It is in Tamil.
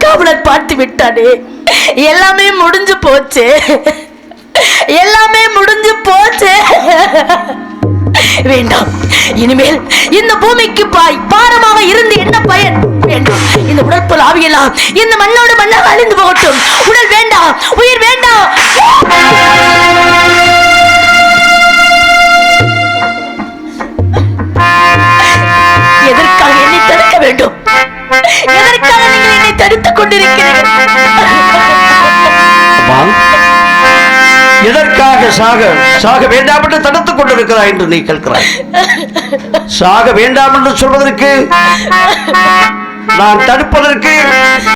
காவலர் பார்த்து விட்டானே, எல்லாமே முடிஞ்சு போச்சு, எல்லாமே முடிஞ்சு போச்சு. வேண்டாம், இனிமேல் இந்த பூமிக்கு பாரமாக இருந்து என்ன பயன்? வேண்டாம், இந்த உடற்புல ஆவியெல்லாம் இந்த மண்ணோடு மண்ணாக அழிந்து போகட்டும். உடல் வேண்டாம், உயிர் வேண்டாம். எதற்காக என்னை தடுக்க வேண்டும்? எதற்காக நீங்கள் என்னை தடுத்துக் கொண்டிருக்கிறீர்கள்? எதற்காக சாக வேண்டாம் என்று தடுத்துக் கொண்டிருக்கிறாய் என்று நீ கேட்கிறாய். சாக வேண்டாம் என்று சொல்வதற்கு, நான் தடுப்பதற்கு